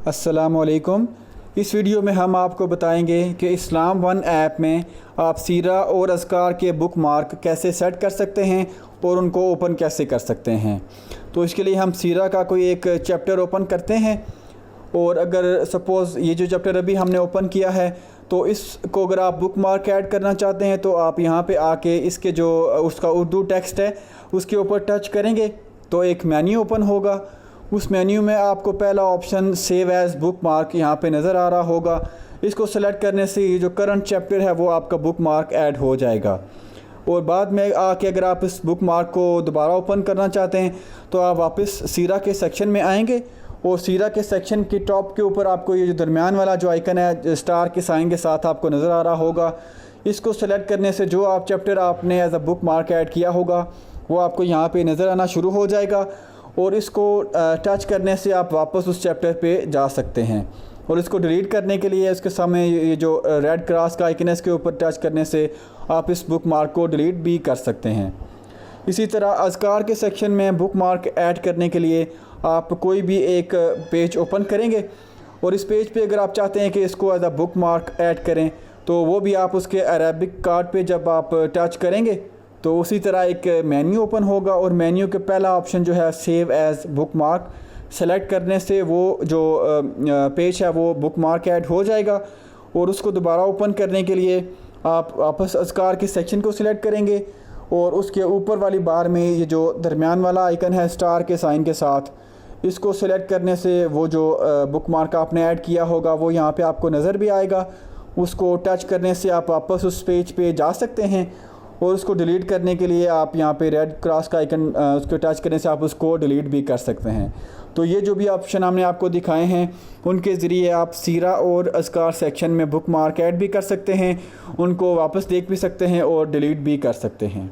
अस्सलामुअलैकुम। इस वीडियो में हम आपको बताएंगे कि इस्लाम वन ऐप में आप सीरा और अज़कार के बुक मार्क कैसे सेट कर सकते हैं और उनको ओपन कैसे कर सकते हैं। तो इसके लिए हम सीरा का कोई एक चैप्टर ओपन करते हैं और अगर सपोज़ ये जो चैप्टर अभी हमने ओपन किया है तो इसको अगर आप बुक मार्क ऐड करना चाहते हैं तो आप यहाँ पे आके इसके जो उसका उर्दू टेक्स्ट है उसके ऊपर टच करेंगे तो एक मेन्यू ओपन होगा। उस मेन्यू में आपको पहला option save as book mark यहाँ पे नज़र आ रहा होगा। इसको सेलेक्ट करने से ये जो करंट चैप्टर है वो आपका बुक मार्क ऐड हो जाएगा। और बाद में आके अगर आप इस बुक मार्क को दोबारा ओपन करना चाहते हैं तो आप वापस सीरा के सेक्शन में आएंगे और सीरा के सेक्शन के टॉप के ऊपर आपको ये जो दरमियान वाला जो आइकन है स्टार के साइन के साथ आपको नज़र आ रहा होगा। इसको सेलेक्ट करने से जो आप चैप्टर आपने as a bookmark add किया होगा वो आपको यहाँ पे नज़र आना शुरू हो जाएगा और इसको टच करने से आप वापस उस चैप्टर पे जा सकते हैं। और इसको डिलीट करने के लिए इसके सामने ये जो रेड क्रॉस का आइकन है इसके ऊपर टच करने से आप इस बुक मार्क को डिलीट भी कर सकते हैं। इसी तरह अज़कार के सेक्शन में बुक मार्क ऐड करने के लिए आप कोई भी एक पेज ओपन करेंगे और इस पेज पे अगर आप चाहते हैं कि इसको as a bookmark add करें तो वो भी आप उसके अरेबिक कार्ड पे जब आप टच करेंगे तो उसी तरह एक मेन्यू ओपन होगा और मेन्यू के पहला ऑप्शन जो है save as book mark select करने से वो जो पेज है वो बुक मार्क ऐड हो जाएगा। और उसको दोबारा ओपन करने के लिए आप वापस अज़कार के सेक्शन को सिलेक्ट करेंगे और उसके ऊपर वाली बार में ये जो दरमियान वाला आइकन है स्टार के साइन के साथ इसको सिलेक्ट करने से वो जो बुक मार्क आपने ऐड किया होगा वो यहाँ पे आपको नज़र भी आएगा। उसको टच करने से आप वापस उस पेज पे जा सकते हैं और उसको डिलीट करने के लिए आप यहाँ पे रेड क्रॉस का आइकन उसको टच करने से आप उसको डिलीट भी कर सकते हैं। तो ये जो भी ऑप्शन हमने आपको दिखाए हैं उनके ज़रिए आप सीरा और अज़कार सेक्शन में बुक मार्क ऐड भी कर सकते हैं, उनको वापस देख भी सकते हैं और डिलीट भी कर सकते हैं।